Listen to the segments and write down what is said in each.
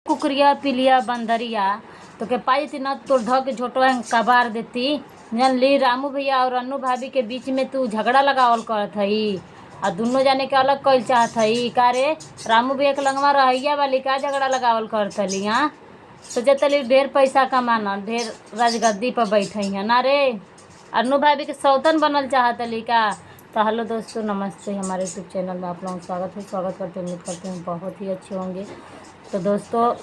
कुकरिया पिलिया बंदरिया तो के पाई थी न तो ढ के झोटवा कबार देती। जन ली रामू भैया और अन्नू भाभी के बीच में तू झगड़ा लगावल करत हई आ दुनों जाने के अलग कइल चाहत हई का रे। रामू भैया के लंगवा रहैया वाली का झगड़ा लगावल करत हली। हाँ सोचतली ढेर पैसा कमाना ढेर राजगद्दी पर बैठई है ना रे। अन्नू भाभी के सौतन बनल चाहतली का। तो हेलो दोस्तों नमस्ते, हमारे यूट्यूब चैनल में आप लोगों का स्वागत करते हैं। उम्मीद करते हैं बहुत ही अच्छे होंगे। तो दोस्तों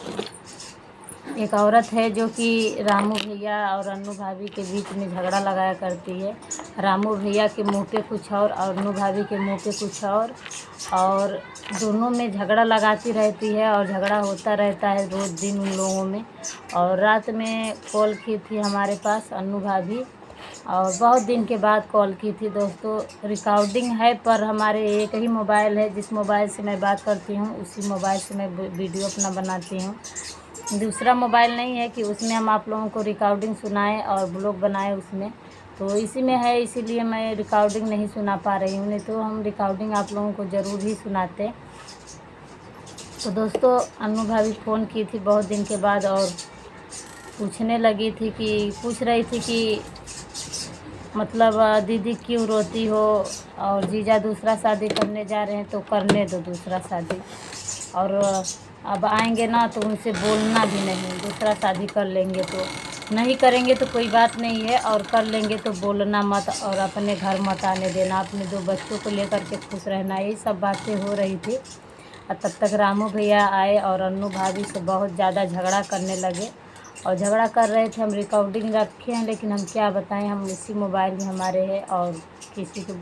एक औरत है जो कि रामू भैया और अन्नू भाभी के बीच में झगड़ा लगाया करती है। रामू भैया के मुंह पे कुछ और अन्नू भाभी के मुंह पे कुछ और दोनों में झगड़ा लगाती रहती है और झगड़ा होता रहता है रोज़ दिन उन लोगों में। और रात में कॉल की थी हमारे पास अन्नू भाभी और बहुत दिन के बाद कॉल की थी। दोस्तों रिकॉर्डिंग है पर हमारे एक ही मोबाइल है, जिस मोबाइल से मैं बात करती हूँ उसी मोबाइल से मैं वीडियो अपना बनाती हूँ। दूसरा मोबाइल नहीं है कि उसमें हम आप लोगों को रिकॉर्डिंग सुनाएं और ब्लॉग बनाएं उसमें, तो इसी में है, इसीलिए मैं रिकॉर्डिंग नहीं सुना पा रही हूँ, नहीं तो हम रिकॉर्डिंग आप लोगों को ज़रूर ही सुनाते। तो दोस्तों अन्नू भाभी फ़ोन की थी बहुत दिन के बाद और पूछ रही थी कि मतलब दीदी क्यों रोती हो और जीजा दूसरा शादी करने जा रहे हैं तो करने दो दूसरा शादी, और अब आएंगे ना तो उनसे बोलना भी नहीं, दूसरा शादी कर लेंगे तो नहीं, करेंगे तो कोई बात नहीं है और कर लेंगे तो बोलना मत और अपने घर मत आने देना, अपने 2 बच्चों को लेकर के खुश रहना। यही सब बातें हो रही थी। और तब तक रामू भैया आए और अन्नू भाभी से बहुत ज़्यादा झगड़ा करने लगे और झगड़ा कर रहे थे। हम रिकॉर्डिंग रखे हैं लेकिन हम क्या बताएं, हम इसी मोबाइल में हमारे है और किसी के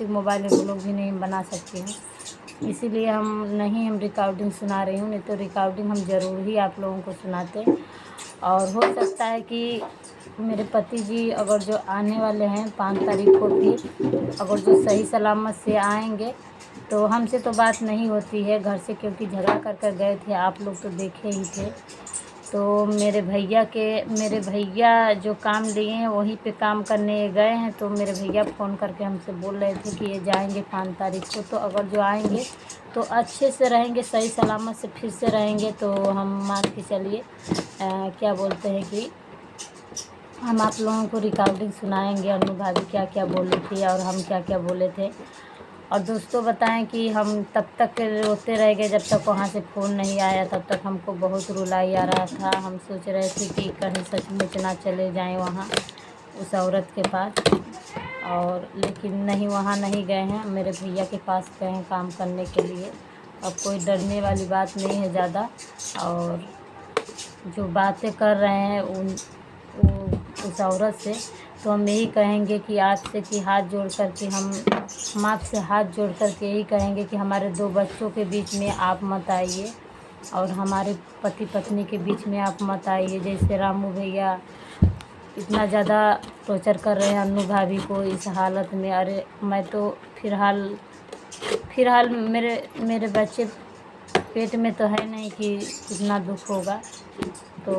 मोबाइल में ब्लॉग भी नहीं बना सकते हैं, इसीलिए हम रिकॉर्डिंग सुना रही हूँ, नहीं तो रिकॉर्डिंग हम ज़रूर ही आप लोगों को सुनाते। और हो सकता है कि मेरे पति जी अगर जो आने वाले हैं 5 तारीख को भी अगर जो सही सलामत से आएंगे तो हमसे तो बात नहीं होती है घर से, क्योंकि झगड़ा कर गए थे, आप लोग तो देखे ही थे। तो मेरे भैया जो काम लिए हैं वहीं पे काम करने गए हैं, तो मेरे भैया फ़ोन करके हमसे बोल रहे थे कि ये जाएंगे 5 तारीख को, तो अगर जो आएंगे तो अच्छे से रहेंगे, सही सलामत से फिर से रहेंगे तो हम मान के चलिए क्या बोलते हैं कि हम आप लोगों को रिकॉर्डिंग सुनाएंगे अन्नू भाभी क्या क्या बोली थी और हम क्या क्या बोले थे। और दोस्तों बताएं कि हम तब तक रोते रह गए जब तक वहाँ से फ़ोन नहीं आया, तब तक हमको बहुत रुलाई आ रहा था। हम सोच रहे थे कि कहीं सचमुच ना चले जाएं वहाँ उस औरत के पास, और लेकिन नहीं, वहाँ नहीं गए हैं, मेरे भैया के पास गए हैं काम करने के लिए। अब कोई डरने वाली बात नहीं है ज़्यादा, और जो बातें कर रहे हैं उस औरत से, तो हम यही कहेंगे कि हम आपसे हाथ जोड़ कर के यही कहेंगे कि हमारे 2 बच्चों के बीच में आप मत आइए और हमारे पति पत्नी के बीच में आप मत आइए। जैसे रामू भैया इतना ज़्यादा टॉर्चर कर रहे हैं अन्नू भाभी को इस हालत में। अरे मैं तो फिलहाल मेरे बच्चे पेट में तो है नहीं कि इतना दुख होगा, तो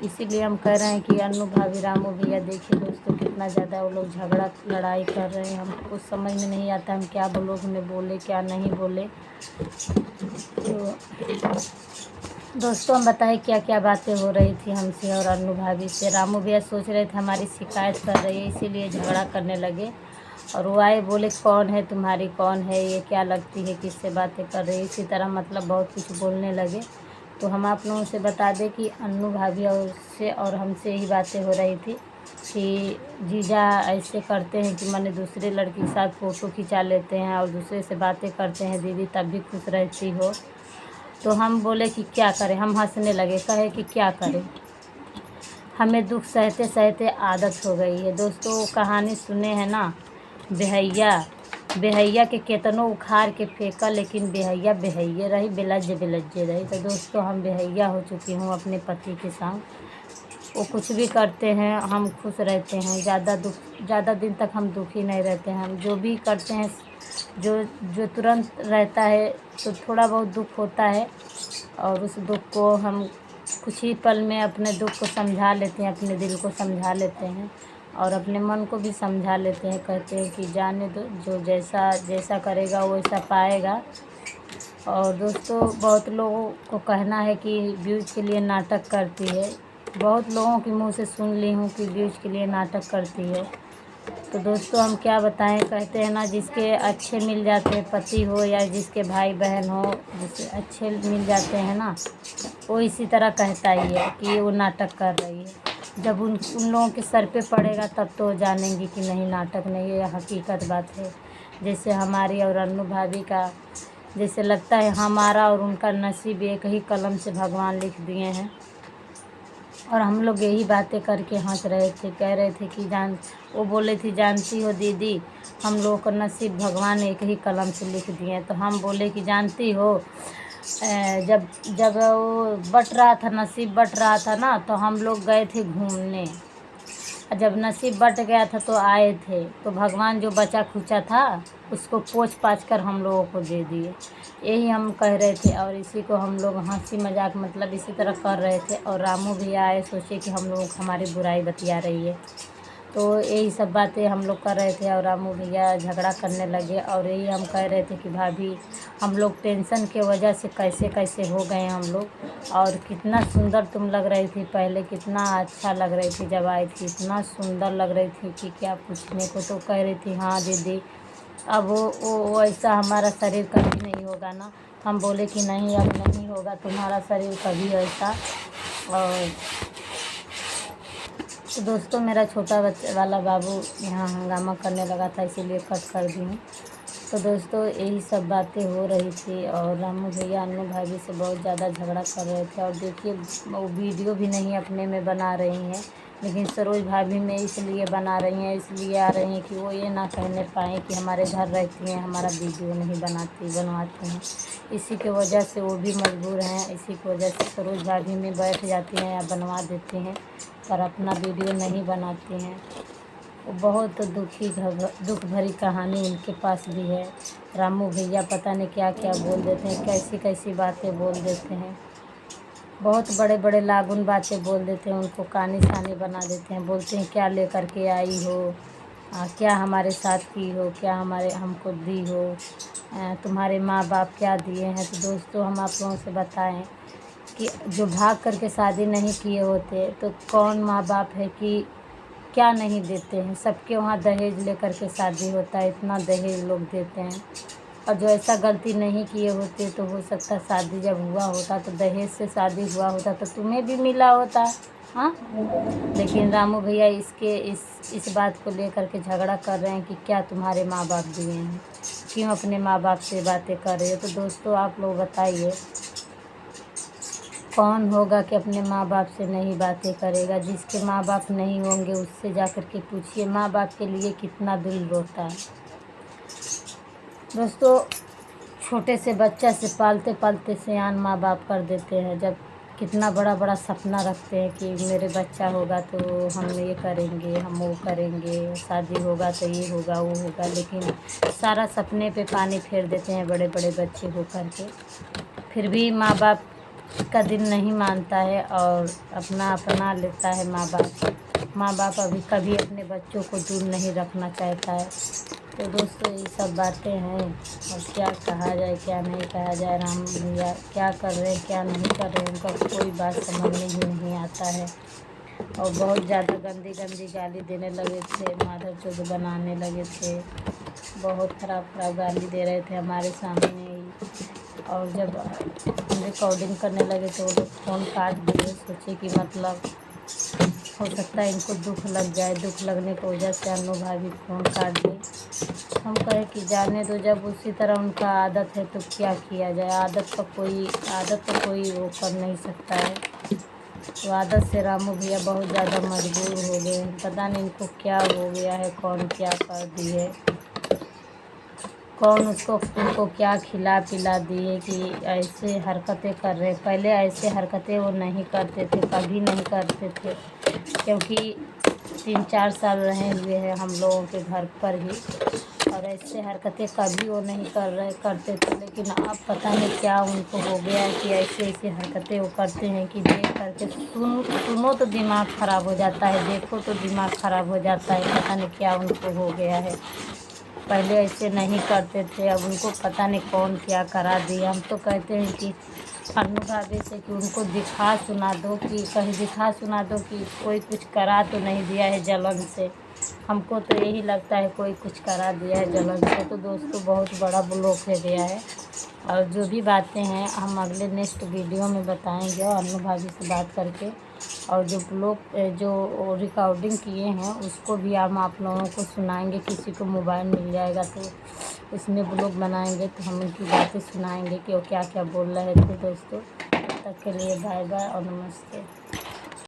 इसीलिए हम कह रहे हैं कि अन्नू भाभी रामू भैया देखिए दोस्तों कितना ज़्यादा वो लोग झगड़ा लड़ाई कर रहे हैं। हमको कुछ समझ में नहीं आता हम क्या ब्लॉग में बोले क्या नहीं बोले। तो दोस्तों हम बताएं क्या क्या बातें हो रही थी हमसे और अन्नू भाभी से। रामू भैया सोच रहे थे हमारी शिकायत कर रही है इसीलिए झगड़ा करने लगे, और वो आए बोले कौन है तुम्हारी, कौन है ये, क्या लगती है, किससे बातें कर रही है, इसी तरह मतलब बहुत कुछ बोलने लगे। तो हम आप लोगों से बता दें कि अन्नू भाभी और हमसे यही बातें हो रही थी कि जीजा ऐसे करते हैं कि माने दूसरे लड़की के साथ फ़ोटो खिंचा लेते हैं और दूसरे से बातें करते हैं, दीदी तब भी खुश रहती हो। तो हम बोले कि क्या करें, हम हंसने लगे, कहे कि क्या करें, हमें दुख सहते सहते आदत हो गई है। दोस्तों कहानी सुने हैं ना, बेहैया के केतनो उखाड़ के फेंका लेकिन बेहैया बेहैये रही, बेलज्जे रही। तो दोस्तों हम बेहैया हो चुकी हूँ अपने पति के संग, वो कुछ भी करते हैं हम खुश रहते हैं, ज़्यादा दिन तक हम दुखी नहीं रहते हैं। हम जो भी करते हैं जो तुरंत रहता है तो थोड़ा बहुत दुख होता है, और उस दुख को हम कुछ ही पल में अपने दुख को समझा लेते हैं, अपने दिल को समझा लेते हैं और अपने मन को भी समझा लेते हैं। कहते हैं कि जाने दो, जो जैसा करेगा वैसा पाएगा। और दोस्तों बहुत लोगों को कहना है कि व्यूज़ के लिए नाटक करती है। बहुत लोगों के मुंह से सुन ली हूँ कि व्यूज़ के लिए नाटक करती है। तो दोस्तों हम क्या बताएं, कहते हैं ना, जिसके अच्छे मिल जाते हैं, पति हो या जिसके भाई बहन हो, जिसके अच्छे मिल जाते हैं ना, वो इसी तरह कहता ही है कि वो नाटक कर रही है। जब उन लोगों के सर पे पड़ेगा तब तो जानेंगे कि नहीं, नाटक नहीं है, ये हकीकत बात है। जैसे हमारी और अन्नू भाभी का, जैसे लगता है हमारा और उनका नसीब एक ही कलम से भगवान लिख दिए हैं। और हम लोग यही बातें करके हंस रहे थे, कह रहे थे कि वो बोले थी, जानती हो दीदी, हम लोगों का नसीब भगवान एक ही कलम से लिख दिए हैं। तो हम बोले कि जानती हो, जब जब वो बट रहा था, नसीब बट रहा था ना, तो हम लोग गए थे घूमने। जब नसीब बट गया था तो आए थे, तो भगवान जो बचा खुचा था उसको पोंछ पाछ कर हम लोगों को दे दिए। यही हम कह रहे थे और इसी को हम लोग हंसी मजाक मतलब इसी तरह कर रहे थे। और रामू भी आए, सोचे कि हम लोग हमारी बुराई बतिया रही है। तो यही सब बातें हम लोग कर रहे थे और रामू भैया झगड़ा करने लगे। और यही हम कह रहे थे कि भाभी, हम लोग टेंशन के वजह से कैसे कैसे हो गए हम लोग। और कितना सुंदर तुम लग रही थी पहले, कितना अच्छा लग रही थी जब आई थी, इतना सुंदर लग रही थी कि क्या पूछने को। तो कह रही थी हाँ दीदी, अब वो ऐसा हमारा शरीर कभी नहीं होगा ना। हम बोले कि नहीं, अब नहीं होगा तुम्हारा शरीर कभी ऐसा। और तो दोस्तों मेरा छोटा बच्चा वाला बाबू यहाँ हंगामा करने लगा था, इसीलिए कट कर दी हूँ। तो दोस्तों यही सब बातें हो रही थी और रामू भैया अन्नू भाभी से बहुत ज़्यादा झगड़ा कर रहे थे। और देखिए वो वीडियो भी नहीं अपने में बना रही हैं, लेकिन सरोज भाभी में इसलिए बना रही हैं, इसलिए आ रही हैं कि वो ये ना कहने पाएँ कि हमारे घर रहती हैं, हमारा वीडियो नहीं बनवाती हैं। इसी के वजह से वो भी मजबूर हैं, इसी की वजह से सरोज भाभी में बैठ जाती हैं या बनवा देती हैं, पर अपना वीडियो नहीं बनाती हैं। वो बहुत दुख भरी कहानी उनके पास भी है। रामू भैया पता नहीं क्या क्या बोल देते हैं, कैसी कैसी बातें बोल देते हैं, बहुत बड़े बड़े लागुन बातें बोल देते हैं, उनको कानी सानी बना देते हैं। बोलते हैं क्या लेकर के आई हो, क्या हमारे साथ की हो, क्या हमारे हमको दी हो, तुम्हारे माँ बाप क्या दिए हैं। तो दोस्तों हम आप लोगों से बताएं कि जो भाग करके शादी नहीं किए होते तो कौन माँ बाप है कि क्या नहीं देते हैं। सबके वहाँ दहेज लेकर के शादी होता है, इतना दहेज लोग देते हैं। और जो ऐसा गलती नहीं किए होते तो हो सकता शादी जब हुआ होता तो दहेज से शादी हुआ होता तो तुम्हें भी मिला होता। हाँ, लेकिन रामू भैया इस बात को लेकर के झगड़ा कर रहे हैं कि क्या तुम्हारे माँ बाप दिए हैं, क्यों अपने माँ बाप से बातें कर रहे हो। तो दोस्तों आप लोग बताइए, कौन होगा कि अपने माँ बाप से नहीं बातें करेगा। जिसके माँ बाप नहीं होंगे उससे जा कर के पूछिए, माँ बाप के लिए कितना दिल रोता है। दोस्तों छोटे से बच्चा से पालते पालते सयान माँ बाप कर देते हैं, जब कितना बड़ा बड़ा सपना रखते हैं कि मेरे बच्चा होगा तो हम ये करेंगे, हम वो करेंगे, शादी होगा तो ये होगा वो होगा, लेकिन सारा सपने पे पानी फेर देते हैं बड़े बड़े बच्चे हो कर के। फिर भी माँ बाप का दिल नहीं मानता है और अपना अपना लेता है माँ बाप। माँ बाप अभी कभी अपने बच्चों को दूर नहीं रखना चाहता है। तो दोस्तों ये सब बातें हैं और क्या कहा जाए क्या नहीं कहा जाए। राम भैया क्या कर रहे हैं क्या नहीं कर रहे हैं, उनका कोई बात समझ में ही नहीं आता है। और बहुत ज़्यादा गंदी गंदी गाली देने लगे थे, माधर चौध बनाने लगे थे, बहुत ख़राब ख़राब गाली दे रहे थे हमारे सामने ही। और जब हम रिकॉर्डिंग करने लगे तो वो लोग फ़ोन काट दिए। सोचे कि मतलब हो सकता है इनको दुख लग जाए, दुख लगने की वजह से अन्नू भाभी फ़ोन काट दी। हम कहे कि जाने दो, जब उसी तरह उनका आदत है तो क्या किया जाए। आदत तो कोई वो कर नहीं सकता है। तो आदत से रामू भैया बहुत ज़्यादा मजबूर हो गए हैं, पता नहीं इनको क्या हो गया है, कौन क्या कर दी है, कौन उनको क्या खिला पिला दिए कि ऐसे हरकतें कर रहे। पहले ऐसे हरकतें वो नहीं करते थे, कभी नहीं करते थे, क्योंकि 3-4 साल रहे हुए हैं हम लोगों के घर पर ही, और ऐसे हरकतें कभी वो नहीं करते थे। लेकिन अब पता नहीं क्या उनको हो गया है कि ऐसी ऐसी हरकतें वो करते हैं कि देख करके सुनो तो दिमाग ख़राब हो जाता है, देखो तो दिमाग ख़राब हो जाता है, पता नहीं क्या उनको हो गया है। पहले ऐसे नहीं करते थे, अब उनको पता नहीं कौन क्या करा दिया। हम तो कहते हैं कि अन्नू भाभी से कि उनको दिखा सुना दो, कि कहीं दिखा सुना दो कि कोई कुछ करा तो नहीं दिया है जलन से। हमको तो यही लगता है कोई कुछ करा दिया है जलन से। तो दोस्तों बहुत बड़ा ब्लॉक हो गया है, और जो भी बातें हैं हम अगले नेक्स्ट वीडियो में बताएंगे और अन्नू भाभी से बात करके। और जो ब्लॉग जो रिकॉर्डिंग किए हैं उसको भी हम आप लोगों को सुनाएंगे। किसी को मोबाइल मिल जाएगा तो उसमें ब्लॉग बनाएंगे, तो हम उनकी बातें सुनाएंगे कि वो क्या क्या बोल रहे थे। दोस्तों तब तक के लिए बाय बाय और नमस्ते।